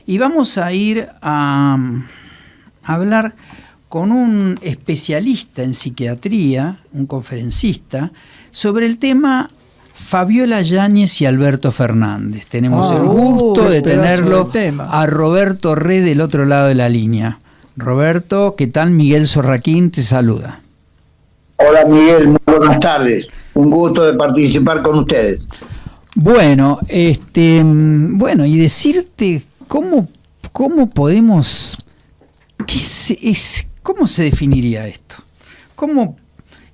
y vamos a ir a hablar con un especialista en psiquiatría, un conferencista, sobre el tema Fabiola Yáñez y Alberto Fernández. Tenemos el gusto de tenerlo a Roberto Re del otro lado de la línea. Roberto, ¿qué tal? Miguel Sorraquín te saluda. Hola Miguel, muy buenas tardes. Un gusto de participar con ustedes. Bueno, y decirte cómo podemos, ¿cómo se definiría esto? ¿Cómo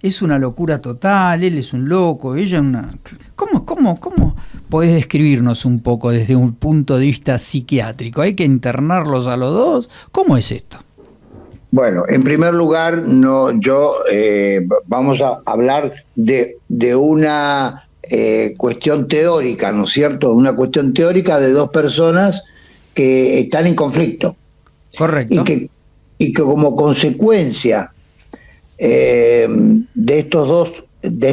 es una locura total? Él es un loco, ella una. ¿Cómo podés describirnos un poco desde un punto de vista psiquiátrico? ¿Hay que internarlos a los dos? ¿Cómo es esto? Bueno, en primer lugar, vamos a hablar de una cuestión teórica, ¿no es cierto? Una cuestión teórica de dos personas que están en conflicto. Correcto. Y que como consecuencia de estos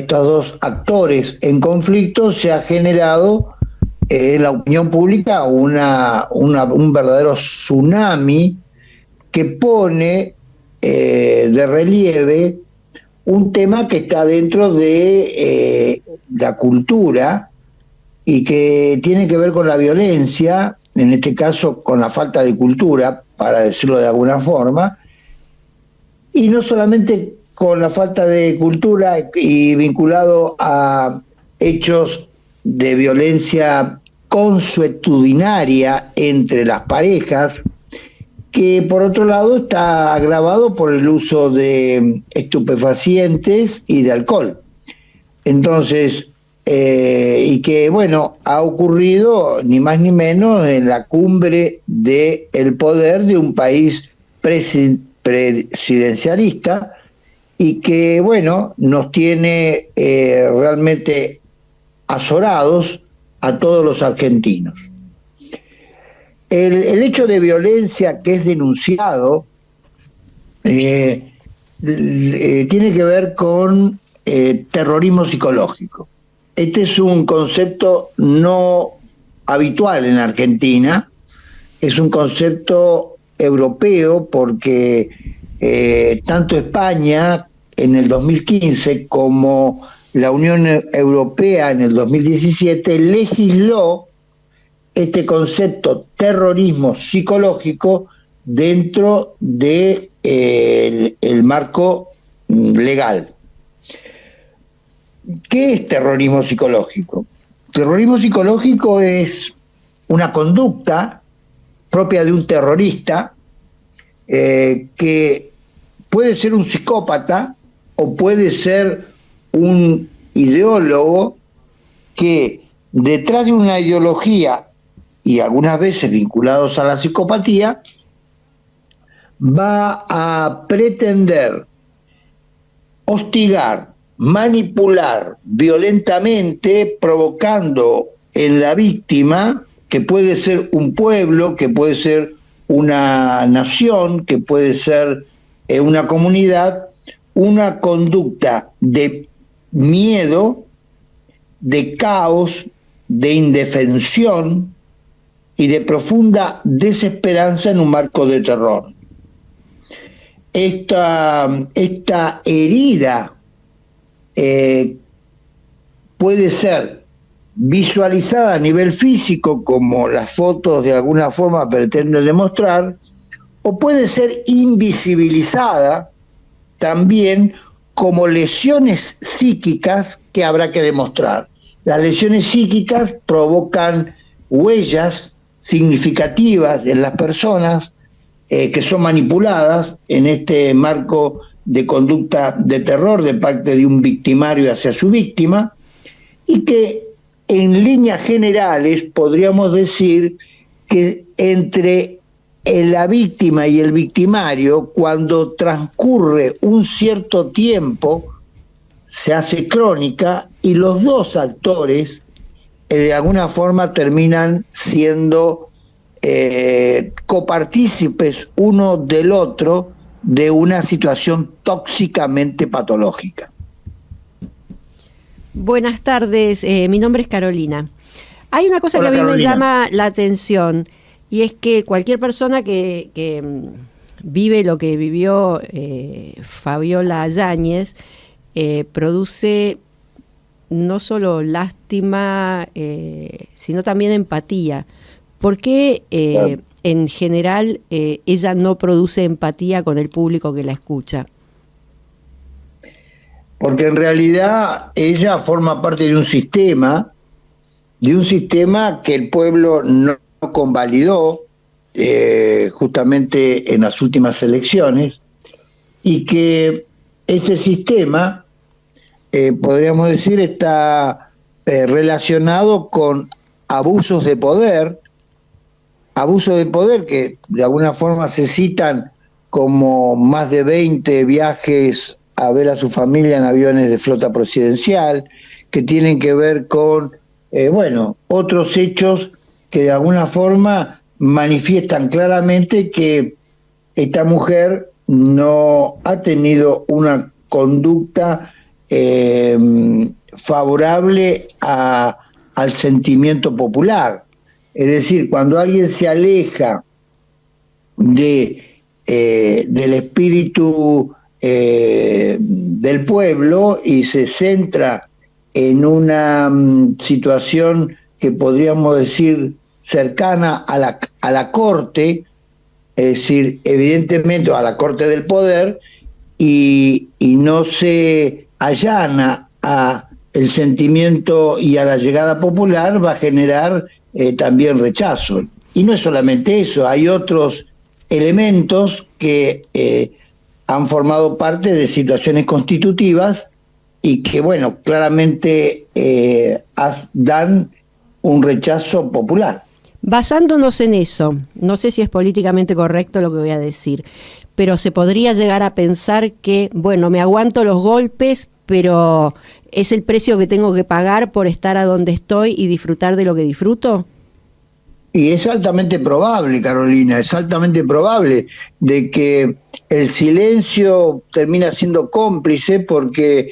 dos actores en conflicto se ha generado en la opinión pública un verdadero tsunami que pone de relieve un tema que está dentro de la cultura y que tiene que ver con la violencia, en este caso con la falta de cultura, para decirlo de alguna forma, y no solamente con la falta de cultura y vinculado a hechos de violencia consuetudinaria entre las parejas, que por otro lado está agravado por el uso de estupefacientes y de alcohol. Entonces, y que bueno, ha ocurrido ni más ni menos en la cumbre del poder de un país presidencialista y que bueno, nos tiene realmente azorados a todos los argentinos. El hecho de violencia que es denunciado tiene que ver con terrorismo psicológico. Este es un concepto no habitual en Argentina, es un concepto europeo porque tanto España en el 2015 como la Unión Europea en el 2017 legisló este concepto terrorismo psicológico dentro de el marco legal. ¿Qué es terrorismo psicológico? Terrorismo psicológico es una conducta propia de un terrorista que puede ser un psicópata o puede ser un ideólogo que detrás de una ideología y algunas veces vinculados a la psicopatía, va a pretender hostigar, manipular violentamente, provocando en la víctima, que puede ser un pueblo, que puede ser una nación, que puede ser una comunidad, una conducta de miedo, de caos, de indefensión y de profunda desesperanza en un marco de terror. Esta herida puede ser visualizada a nivel físico, como las fotos de alguna forma pretenden demostrar, o puede ser invisibilizada también como lesiones psíquicas que habrá que demostrar. Las lesiones psíquicas provocan huellas significativas en las personas que son manipuladas en este marco de conducta de terror de parte de un victimario hacia su víctima, y que en líneas generales podríamos decir que entre la víctima y el victimario, cuando transcurre un cierto tiempo, se hace crónica y los dos actores de alguna forma terminan siendo copartícipes uno del otro de una situación tóxicamente patológica. Buenas tardes, mi nombre es Carolina. Hay una cosa que a mí me llama la atención. y es que cualquier persona que vive lo que vivió Fabiola Yáñez, produce no solo lástima, sino también empatía. ¿Por qué Claro. en general ella no produce empatía con el público que la escucha? Porque en realidad ella forma parte de un sistema que el pueblo no convalidó justamente en las últimas elecciones, y que ese sistema, podríamos decir, está relacionado con abusos de poder que de alguna forma se citan como más de 20 viajes a ver a su familia en aviones de flota presidencial, que tienen que ver con, otros hechos que de alguna forma manifiestan claramente que esta mujer no ha tenido una conducta favorable al sentimiento popular. Es decir, cuando alguien se aleja del espíritu del pueblo y se centra en una situación que podríamos decir cercana a la corte, es decir, evidentemente a la corte del poder, y no se allana a el sentimiento y a la llegada popular, va a generar también rechazo. Y no es solamente eso, hay otros elementos que han formado parte de situaciones constitutivas y que, claramente dan un rechazo popular. Basándonos en eso, no sé si es políticamente correcto lo que voy a decir, pero se podría llegar a pensar que, me aguanto los golpes, pero ¿es el precio que tengo que pagar por estar a donde estoy y disfrutar de lo que disfruto? Y es altamente probable, Carolina, es altamente probable de que el silencio termina siendo cómplice porque,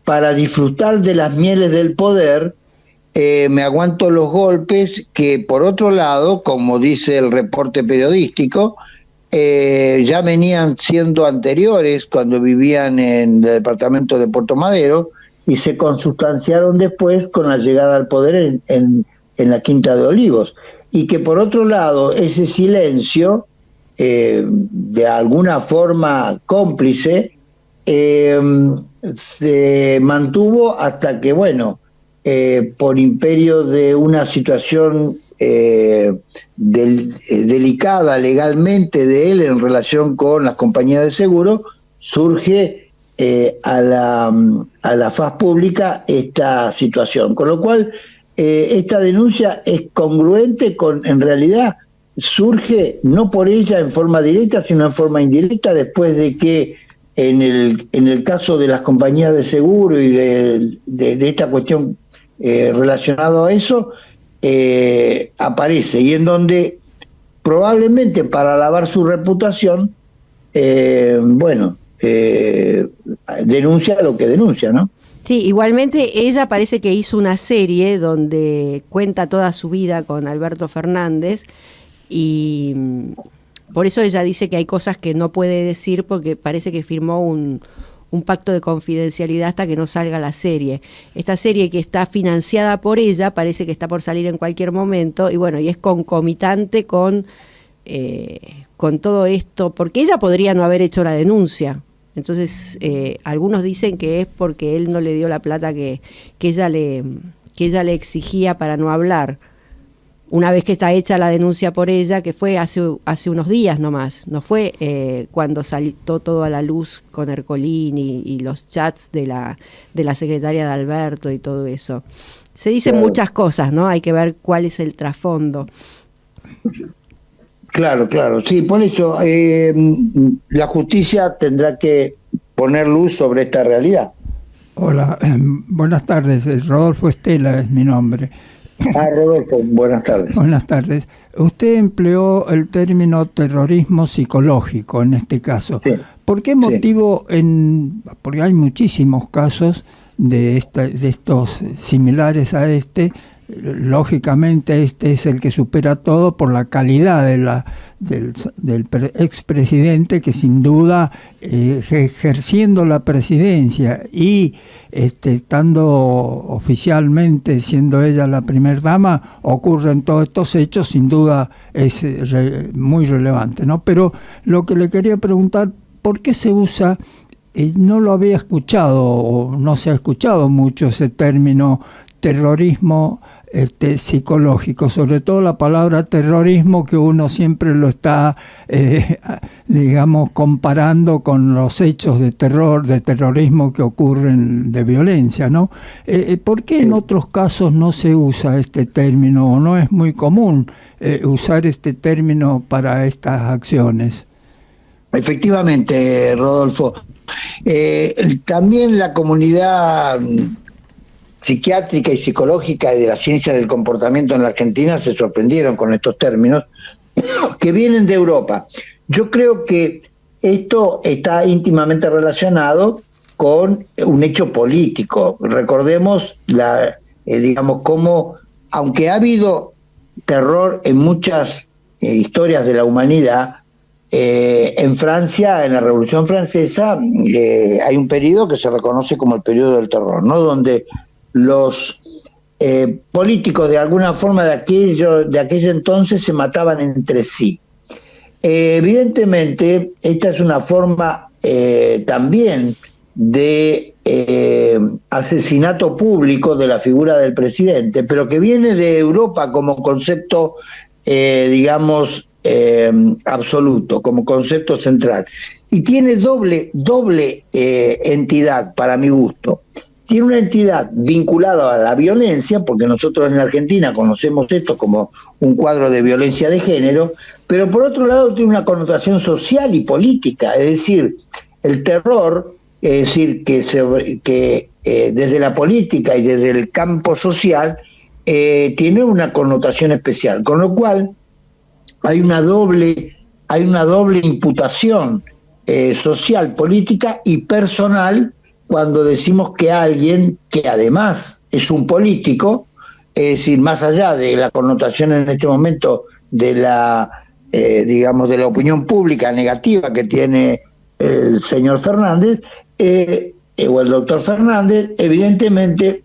para disfrutar de las mieles del poder, me aguanto los golpes que, por otro lado, como dice el reporte periodístico, ya venían siendo anteriores cuando vivían en el departamento de Puerto Madero y se consustanciaron después con la llegada al poder en la Quinta de Olivos. Y que, por otro lado, ese silencio, de alguna forma cómplice, se mantuvo hasta que, por imperio de una situación delicada legalmente de él en relación con las compañías de seguro, surge a la faz pública esta situación. Con lo cual, esta denuncia es congruente en realidad, surge no por ella en forma directa, sino en forma indirecta, después de que en el caso de las compañías de seguro y de esta cuestión relacionado a eso, aparece, y en donde probablemente para lavar su reputación, denuncia lo que denuncia, ¿no? Sí, igualmente ella parece que hizo una serie donde cuenta toda su vida con Alberto Fernández y por eso ella dice que hay cosas que no puede decir porque parece que firmó un pacto de confidencialidad hasta que no salga la serie. Esta serie, que está financiada por ella, parece que está por salir en cualquier momento y es concomitante con todo esto, porque ella podría no haber hecho la denuncia. Entonces, algunos dicen que es porque él no le dio la plata que ella le exigía para no hablar. Una vez que está hecha la denuncia por ella, que fue hace unos días nomás, no fue cuando salió todo a la luz con Ercolín y los chats de la secretaria de Alberto y todo eso. Se dicen muchas cosas, ¿no? Hay que ver cuál es el trasfondo. Claro, sí, por eso la justicia tendrá que poner luz sobre esta realidad. Hola, buenas tardes, Rodolfo Estela es mi nombre. Rodolfo, buenas tardes. Buenas tardes. Usted empleó el término terrorismo psicológico en este caso. Sí. ¿Por qué motivo? Porque hay muchísimos casos de estos similares a este, lógicamente este es el que supera todo por la calidad del expresidente, que sin duda ejerciendo la presidencia y estando oficialmente siendo ella la primera dama, ocurren todos estos hechos, sin duda es muy relevante, ¿no? Pero lo que le quería preguntar, ¿por qué se usa? No lo había escuchado, o no se ha escuchado mucho ese término terrorismo psicológico, sobre todo la palabra terrorismo, que uno siempre lo está, digamos, comparando con los hechos de terrorismo que ocurren, de violencia, ¿no? ¿Por qué en otros casos no se usa este término, o no es muy común usar este término para estas acciones? Efectivamente, Rodolfo. También la comunidad psiquiátrica y psicológica y de la ciencia del comportamiento en la Argentina se sorprendieron con estos términos que vienen de Europa. Yo creo que esto está íntimamente relacionado con un hecho político. Recordemos digamos, cómo, aunque ha habido terror en muchas historias de la humanidad, en Francia, en la Revolución Francesa, hay un periodo que se reconoce como el periodo del terror, ¿no? Donde los políticos de alguna forma de aquello entonces se mataban entre sí. Evidentemente, esta es una forma también de asesinato público de la figura del presidente, pero que viene de Europa como concepto, digamos, absoluto, como concepto central. Y tiene doble entidad, para mi gusto. Tiene una entidad vinculada a la violencia, porque nosotros en la Argentina conocemos esto como un cuadro de violencia de género, pero por otro lado tiene una connotación social y política, es decir, el terror, es decir, que desde la política y desde el campo social tiene una connotación especial, con lo cual hay una doble imputación social, política y personal cuando decimos que alguien que además es un político, es decir, más allá de la connotación en este momento de digamos, de la opinión pública negativa que tiene el señor Fernández, o el doctor Fernández, evidentemente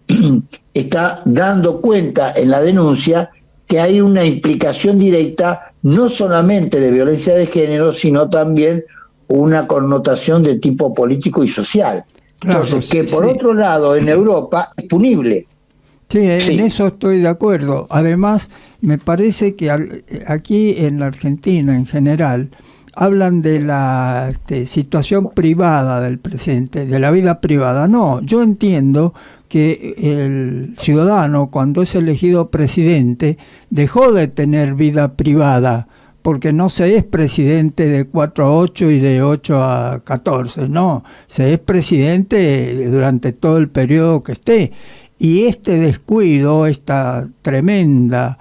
está dando cuenta en la denuncia que hay una implicación directa no solamente de violencia de género, sino también una connotación de tipo político y social. Claro, entonces, que por otro lado en Europa es punible. Sí, en eso estoy de acuerdo. Además, me parece que aquí en la Argentina en general hablan de la situación privada del presidente, de la vida privada. No, yo entiendo que el ciudadano, cuando es elegido presidente, dejó de tener vida privada, porque no se es presidente de 4 a 8 y de 8 a 14, no, se es presidente durante todo el periodo que esté. Y este descuido, esta tremenda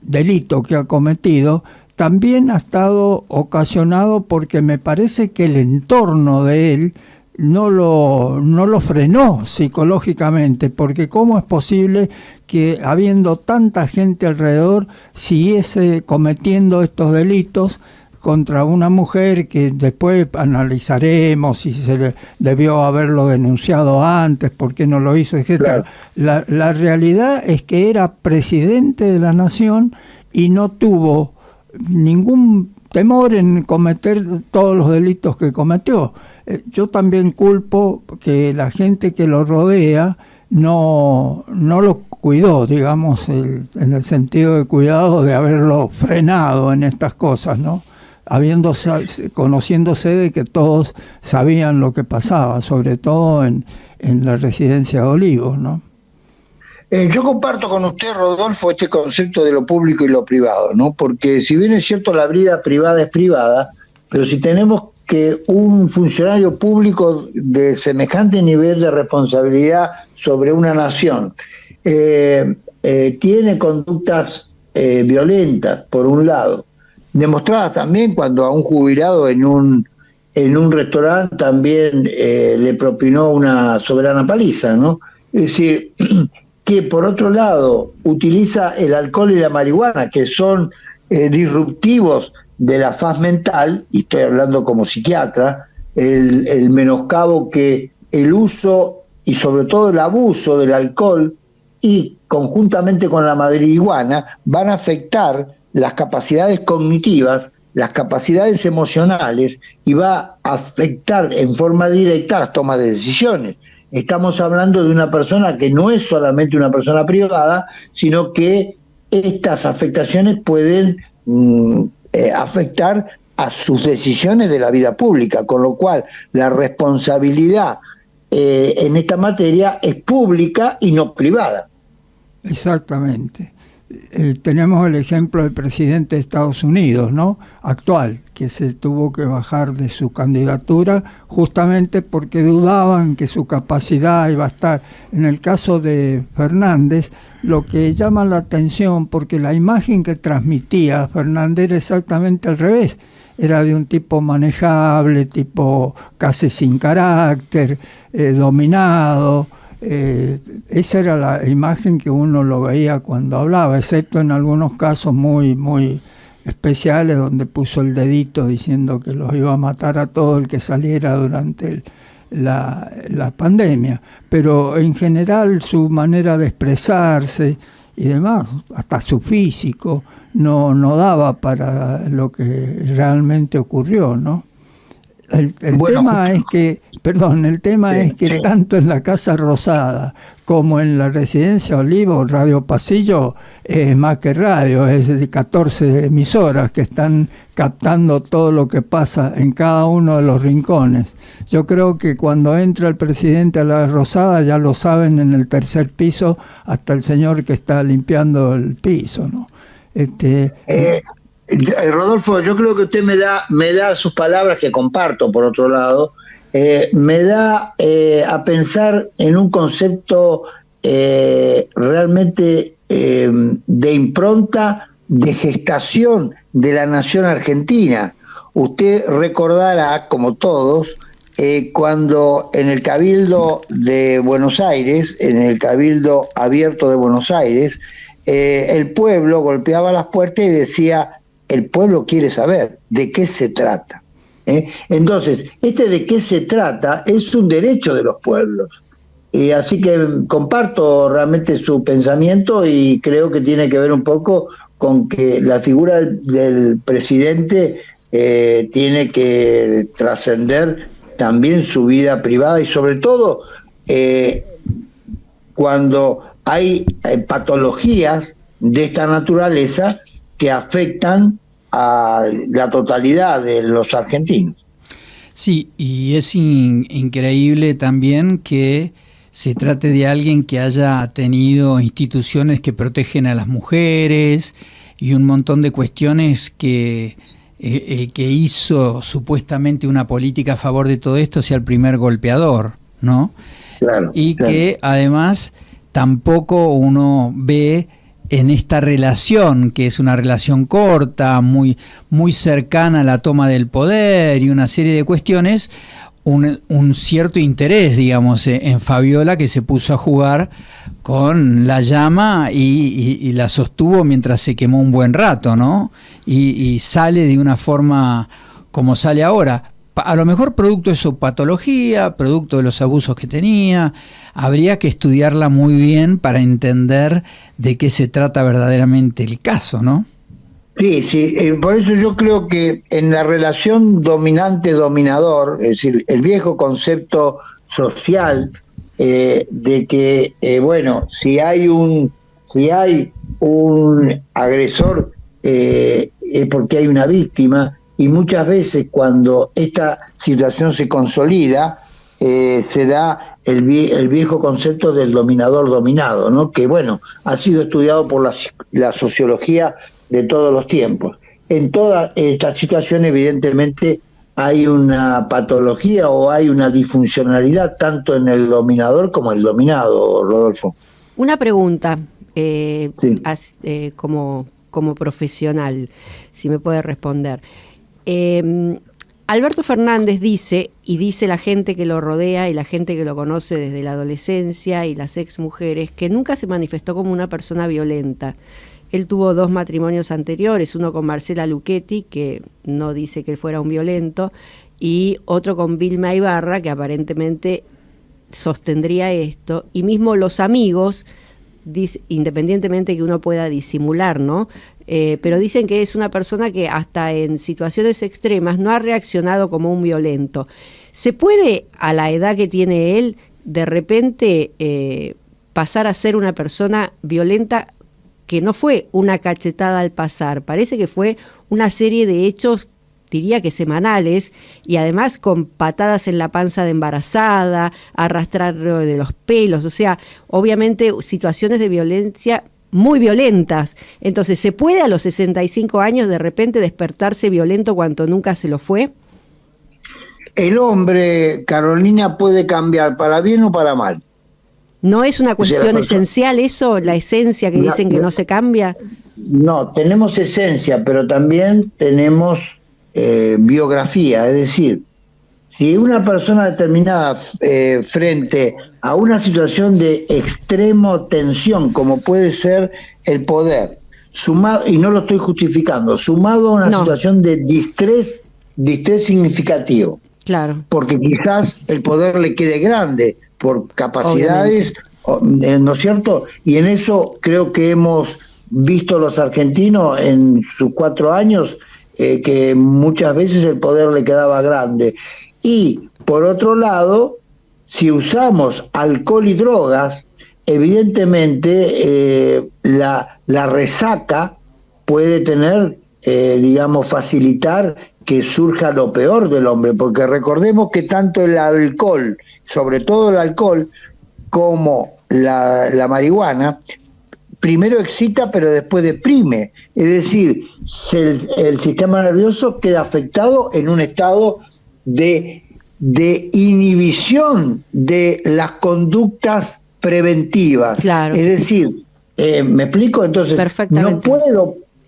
delito que ha cometido, también ha estado ocasionado porque me parece que el entorno de él no lo frenó psicológicamente, porque ¿cómo es posible que habiendo tanta gente alrededor siguiese cometiendo estos delitos contra una mujer que después analizaremos si se debió haberlo denunciado antes, por qué no lo hizo, etcétera? Claro. La realidad es que era presidente de la nación y no tuvo ningún temor en cometer todos los delitos que cometió. Yo también culpo que la gente que lo rodea no lo cuidó, digamos, en el sentido de cuidado de haberlo frenado en estas cosas, ¿no? Conociéndose de que todos sabían lo que pasaba, sobre todo en la residencia de Olivos, ¿no? Yo comparto con usted, Rodolfo, este concepto de lo público y lo privado, ¿no? Porque si bien es cierto la vida privada es privada, pero si tenemos que un funcionario público de semejante nivel de responsabilidad sobre una nación tiene conductas violentas, por un lado, demostradas también cuando a un jubilado en un restaurante también le propinó una soberana paliza, ¿no? Es decir, que por otro lado utiliza el alcohol y la marihuana, que son disruptivos de la faz mental, y estoy hablando como psiquiatra, el menoscabo que el uso y sobre todo el abuso del alcohol y conjuntamente con la marihuana van a afectar las capacidades cognitivas, las capacidades emocionales, y va a afectar en forma directa las tomas de decisiones. Estamos hablando de una persona que no es solamente una persona privada, sino que estas afectaciones pueden afectar a sus decisiones de la vida pública, con lo cual la responsabilidad en esta materia es pública y no privada. Exactamente. Tenemos el ejemplo del presidente de Estados Unidos, ¿no? Actual, que se tuvo que bajar de su candidatura justamente porque dudaban que su capacidad iba a estar. En el caso de Fernández, lo que llama la atención, porque la imagen que transmitía Fernández era exactamente al revés. Era de un tipo manejable, tipo casi sin carácter, dominado. Esa era la imagen que uno lo veía cuando hablaba, excepto en algunos casos muy, muy especiales donde puso el dedito diciendo que los iba a matar a todo el que saliera durante la pandemia. Pero en general su manera de expresarse y demás, hasta su físico, no daba para lo que realmente ocurrió, ¿no? El tema es que tanto en la Casa Rosada como en la Residencia Olivo, Radio Pasillo es más que radio, es de 14 emisoras que están captando todo lo que pasa en cada uno de los rincones. Yo creo que cuando entra el presidente a la Rosada ya lo saben en el tercer piso, hasta el señor que está limpiando el piso, ¿no? Rodolfo, yo creo que usted me da sus palabras, que comparto por otro lado, me da a pensar en un concepto realmente de impronta, de gestación de la nación argentina. Usted recordará, como todos, cuando en el Cabildo de Buenos Aires, en el Cabildo Abierto de Buenos Aires, el pueblo golpeaba las puertas y decía: el pueblo quiere saber de qué se trata. Entonces, de qué se trata es un derecho de los pueblos. Así que comparto realmente su pensamiento y creo que tiene que ver un poco con que la figura del presidente tiene que trascender también su vida privada y sobre todo cuando hay patologías de esta naturaleza que afectan a la totalidad de los argentinos. Sí, y es increíble también que se trate de alguien que haya tenido instituciones que protegen a las mujeres y un montón de cuestiones que el que hizo supuestamente una política a favor de todo esto sea el primer golpeador, ¿no? Claro, y claro. Que además tampoco uno ve en esta relación, que es una relación corta, muy, muy cercana a la toma del poder y una serie de cuestiones, un cierto interés, digamos, en Fabiola, que se puso a jugar con la llama y la sostuvo mientras se quemó un buen rato, ¿no? Y sale de una forma como sale ahora. A lo mejor producto de su patología, producto de los abusos que tenía. Habría que estudiarla muy bien para entender de qué se trata verdaderamente el caso, ¿no? Sí, por eso yo creo que en la relación dominante-dominador, es decir, el viejo concepto social de que, si hay un agresor es porque hay una víctima, y muchas veces cuando esta situación se consolida, se da el viejo concepto del dominador-dominado, ¿no? Que ha sido estudiado por la sociología de todos los tiempos. En toda esta situación, evidentemente, hay una patología o hay una disfuncionalidad tanto en el dominador como el dominado, Rodolfo. Una pregunta, Sí. como profesional, si me puede responder. Alberto Fernández dice, y dice la gente que lo rodea y la gente que lo conoce desde la adolescencia y las exmujeres, que nunca se manifestó como una persona violenta. Él tuvo 2 matrimonios anteriores, uno con Marcela Luchetti, que no dice que él fuera un violento, y otro con Vilma Ibarra, que aparentemente sostendría esto, y mismo los amigos, independientemente que uno pueda disimular, ¿no? Pero dicen que es una persona que hasta en situaciones extremas no ha reaccionado como un violento. ¿Se puede, a la edad que tiene él, de repente pasar a ser una persona violenta que no fue una cachetada al pasar? Parece que fue una serie de hechos, diría que semanales, y además con patadas en la panza de embarazada, arrastrarlo de los pelos, o sea, obviamente situaciones de violencia muy violentas. Entonces, ¿se puede a los 65 años de repente despertarse violento cuando nunca se lo fue? El hombre, Carolina, puede cambiar para bien o para mal. ¿No es una cuestión esencial eso, la esencia que dicen que no se cambia? No, tenemos esencia, pero también tenemos biografía, es decir, si una persona determinada frente a una situación de extrema tensión, como puede ser el poder, sumado, y no lo estoy justificando, sumado a una situación de distrés significativo, claro, porque quizás el poder le quede grande por capacidades, ¿no es cierto? Y en eso creo que hemos visto los argentinos en sus 4 años que muchas veces el poder le quedaba grande. Y por otro lado, si usamos alcohol y drogas, evidentemente la resaca puede tener, facilitar que surja lo peor del hombre, porque recordemos que tanto el alcohol, sobre todo el alcohol, como la marihuana, primero excita pero después deprime, es decir, el sistema nervioso queda afectado en un estado de inhibición de las conductas preventivas. Claro. Es decir, ¿me explico? Entonces,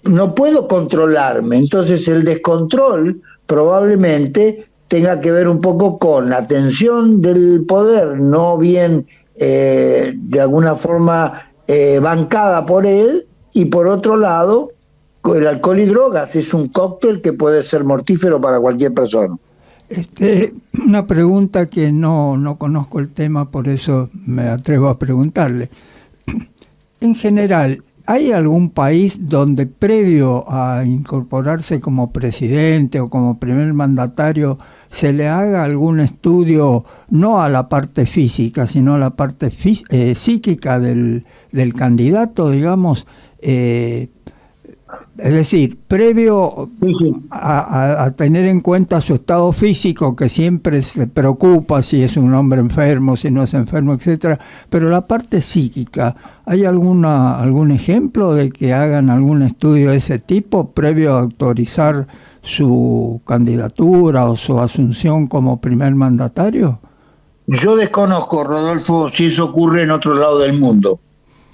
no puedo controlarme, entonces el descontrol probablemente tenga que ver un poco con la tensión del poder, no bien de alguna forma bancada por él, y por otro lado, el alcohol y drogas es un cóctel que puede ser mortífero para cualquier persona. Una pregunta que no conozco el tema, por eso me atrevo a preguntarle. En general, ¿hay algún país donde previo a incorporarse como presidente o como primer mandatario se le haga algún estudio, no a la parte física, sino a la parte psíquica del candidato, digamos? Es decir, previo a tener en cuenta su estado físico, que siempre se preocupa si es un hombre enfermo, si no es enfermo, etcétera, pero la parte psíquica, ¿hay algún ejemplo de que hagan algún estudio de ese tipo previo a autorizar su candidatura o su asunción como primer mandatario? Yo desconozco, Rodolfo, si eso ocurre en otro lado del mundo.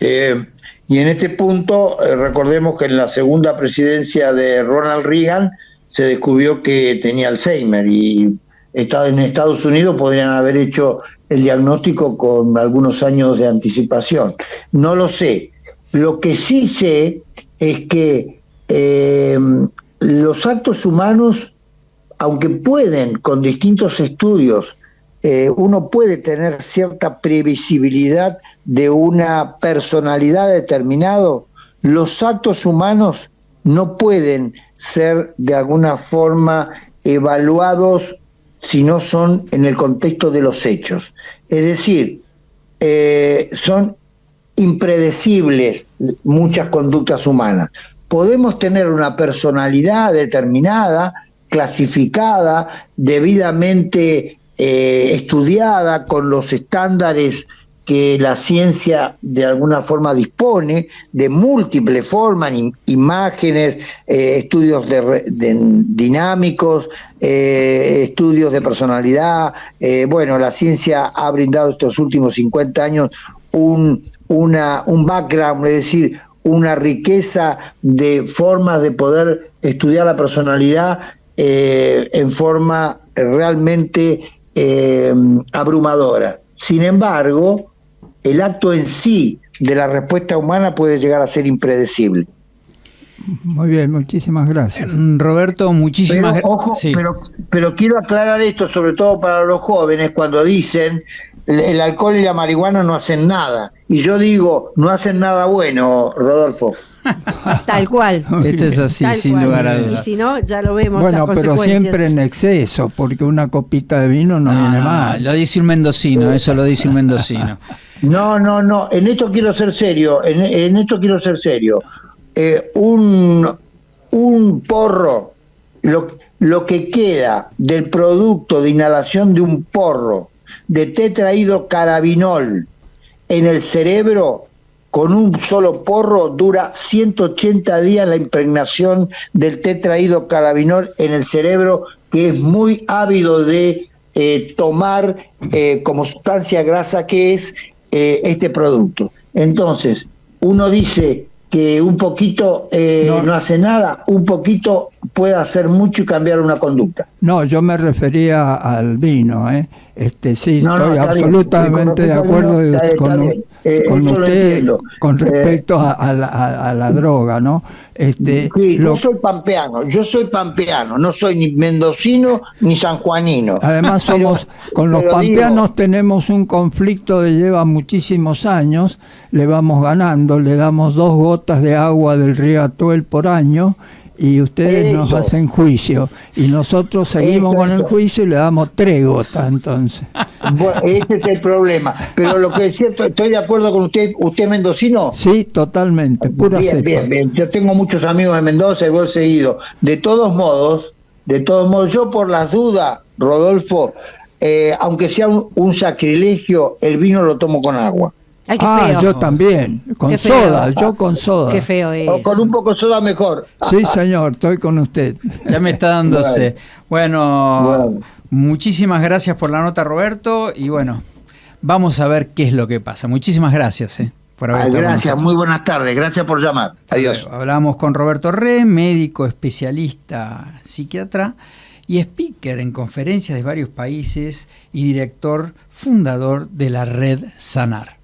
Y en este punto, recordemos que en la segunda presidencia de Ronald Reagan se descubrió que tenía Alzheimer, y en Estados Unidos podrían haber hecho el diagnóstico con algunos años de anticipación. No lo sé. Lo que sí sé es que los actos humanos, aunque pueden, con distintos estudios, uno puede tener cierta previsibilidad de una personalidad determinada, los actos humanos no pueden ser de alguna forma evaluados si no son en el contexto de los hechos. Es decir, son impredecibles muchas conductas humanas. Podemos tener una personalidad determinada, clasificada, debidamente estudiada con los estándares que la ciencia de alguna forma dispone, de múltiples formas, imágenes, estudios dinámicos, estudios de personalidad. Bueno, la ciencia ha brindado estos últimos 50 años un background, es decir, una riqueza de formas de poder estudiar la personalidad en forma realmente abrumadora. Sin embargo, el acto en sí de la respuesta humana puede llegar a ser impredecible. Muy bien, muchísimas gracias. Roberto, muchísimas Pero, ojo, gracias. Sí. pero quiero aclarar esto, sobre todo para los jóvenes, cuando dicen el alcohol y la marihuana no hacen nada. Y yo digo, no hacen nada bueno, Rodolfo. Tal cual. Esto es así, Tal sin cual. lugar a Y dudas. si no, ya lo vemos. Bueno, las pero consecuencias. siempre en exceso, porque una copita de vino no viene mal. Lo dice un mendocino, eso lo dice un mendocino. No, en esto quiero ser serio, en esto quiero ser serio. Un porro, lo que queda del producto de inhalación de un porro de tetrahidrocannabinol en el cerebro, con un solo porro dura 180 días la impregnación del tetrahidrocannabinol en el cerebro, que es muy ávido de tomar como sustancia grasa que es este producto. Entonces, uno dice que un poquito no hace nada, un poquito puede hacer mucho y cambiar una conducta. No, yo me refería al vino, ¿eh? Sí, No, estoy está absolutamente bien. de acuerdo Está con bien. con Eso lo usted entiendo. con respecto a la droga, ¿no? Sí, yo soy pampeano, no soy ni mendocino ni sanjuanino. Además con los pero pampeanos tenemos un conflicto de lleva muchísimos años, le vamos ganando, le damos 2 gotas de agua del río Atuel por año y ustedes nos hacen juicio y nosotros seguimos con el juicio y le damos 3 gotas entonces. Bueno, ese es el problema, pero lo que es cierto, estoy de acuerdo con usted. ¿Usted es mendocino? Sí, totalmente, pura cepa. Bien. Yo tengo muchos amigos de Mendoza y vos he seguido. De todos modos, yo por las dudas, Rodolfo, aunque sea un sacrilegio, el vino lo tomo con agua. Ay, qué feo. Yo también, con Qué feo. soda, yo con soda. Qué feo es. O con un poco de soda mejor. Sí, señor, estoy con usted. Ya me está dándose. Bueno, Bueno. muchísimas gracias por la nota, Roberto, y bueno, vamos a ver qué es lo que pasa. Muchísimas gracias por haber estado con Gracias, nosotros. muy buenas tardes. Gracias por llamar. Adiós. Hablamos con Roberto Re, médico, especialista, psiquiatra y speaker en conferencias de varios países y director fundador de la red Sanar.